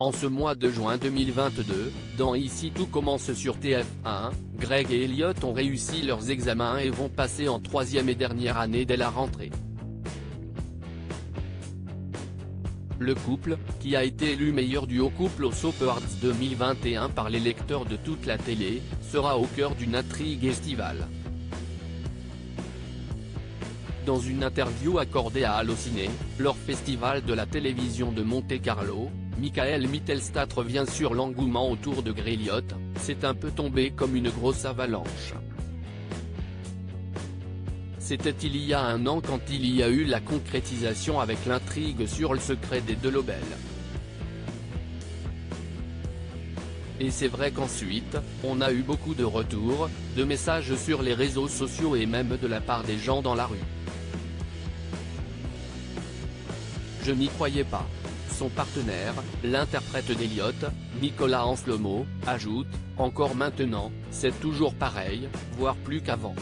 En ce mois de juin 2022, dans Ici tout commence sur TF1, Greg et Elliot ont réussi leurs examens et vont passer en troisième et dernière année dès la rentrée. Le couple, qui a été élu meilleur duo couple aux Soap Awards 2021 par les lecteurs de toute la télé, sera au cœur d'une intrigue estivale. Dans une interview accordée à Allociné, leur festival de la télévision de Monte-Carlo, Michael Mittelstadt revient sur l'engouement autour de Greg Elliot, c'est un peu tombé comme une grosse avalanche. C'était il y a un an quand il y a eu la concrétisation avec l'intrigue sur le secret des Delobel. Et c'est vrai qu'ensuite, on a eu beaucoup de retours, de messages sur les réseaux sociaux et même de la part des gens dans la rue. Je n'y croyais pas. Son partenaire, l'interprète d'Elliot, Nicolas Anselmo, ajoute « Encore maintenant, c'est toujours pareil, voire plus qu'avant ».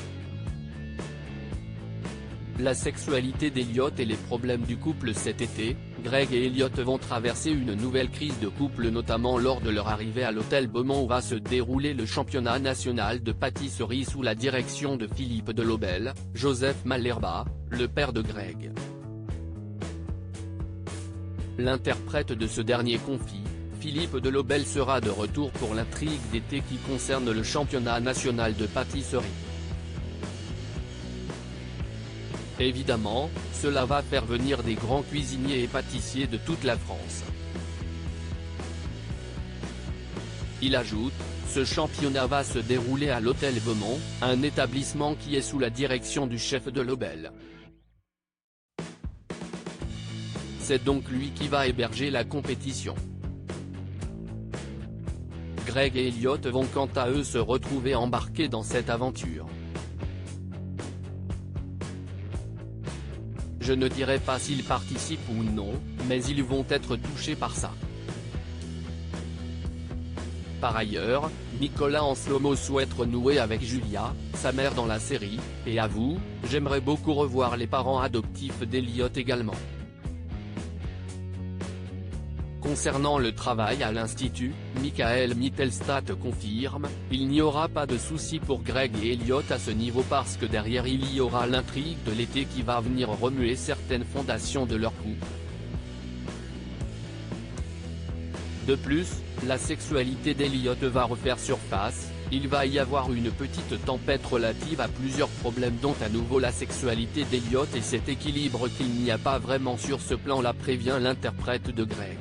La sexualité d'Elliot et les problèmes du couple cet été, Greg et Elliot vont traverser une nouvelle crise de couple notamment lors de leur arrivée à l'hôtel Beaumont où va se dérouler le championnat national de pâtisserie sous la direction de Philippe Delobel, Joseph Malherba, le père de Greg. L'interprète de ce dernier confie, Philippe Delobel sera de retour pour l'intrigue d'été qui concerne le championnat national de pâtisserie. Évidemment, cela va faire venir des grands cuisiniers et pâtissiers de toute la France. Il ajoute, ce championnat va se dérouler à l'hôtel Beaumont, un établissement qui est sous la direction du chef Delobel. C'est donc lui qui va héberger la compétition. Greg et Elliot vont quant à eux se retrouver embarqués dans cette aventure. Je ne dirai pas s'ils participent ou non, mais ils vont être touchés par ça. Par ailleurs, Nicolas Anselmo souhaite renouer avec Julia, sa mère dans la série, et avoue, j'aimerais beaucoup revoir les parents adoptifs d'Elliot également. Concernant le travail à l'Institut, Michael Mittelstadt confirme, il n'y aura pas de souci pour Greg et Elliot à ce niveau parce que derrière il y aura l'intrigue de l'été qui va venir remuer certaines fondations de leur couple. De plus, la sexualité d'Elliot va refaire surface, il va y avoir une petite tempête relative à plusieurs problèmes dont à nouveau la sexualité d'Elliot et cet équilibre qu'il n'y a pas vraiment sur ce plan-là prévient l'interprète de Greg.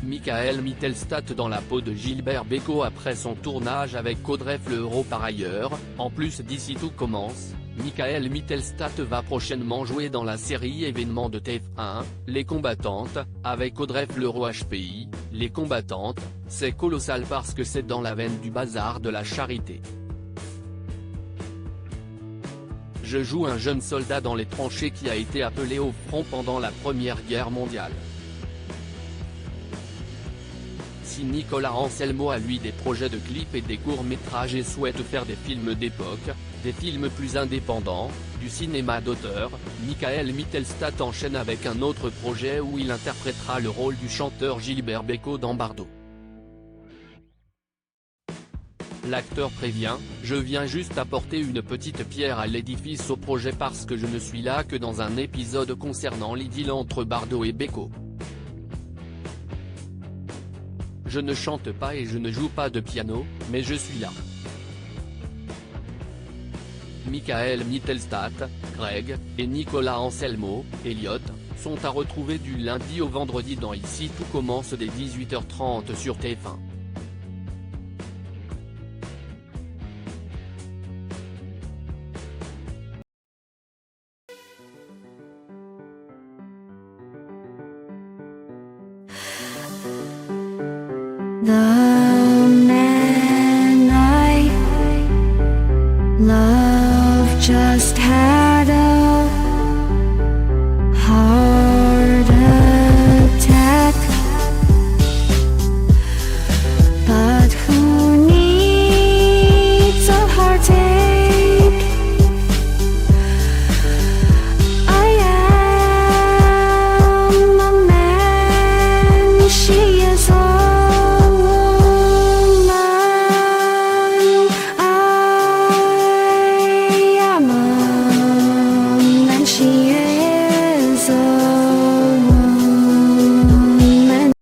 Michael Mittelstadt dans la peau de Gilbert Bécaud après son tournage avec Audrey Fleurot par ailleurs, en plus d'Ici tout commence, Michael Mittelstadt va prochainement jouer dans la série événement de TF1, Les Combattantes, avec Audrey Fleurot HPI, Les Combattantes, c'est colossal parce que c'est dans la veine du bazar de la charité. Je joue un jeune soldat dans les tranchées qui a été appelé au front pendant la Première Guerre mondiale. Si Nicolas Anselmo a lui des projets de clips et des courts-métrages et souhaite faire des films d'époque, des films plus indépendants, du cinéma d'auteur, Michael Mittelstadt enchaîne avec un autre projet où il interprétera le rôle du chanteur Gilbert Bécaud dans Bardot. L'acteur prévient, je viens juste apporter une petite pierre à l'édifice au projet parce que je ne suis là que dans un épisode concernant l'idylle entre Bardot et Bécaud. Je ne chante pas et je ne joue pas de piano, mais je suis là. Michael Mittelstadt, Greg, et Nicolas Anselmo, Elliot, sont à retrouver du lundi au vendredi dans Ici tout commence dès 18h30 sur TF1. The man I love just had a heart attack, but who needs a heart attack?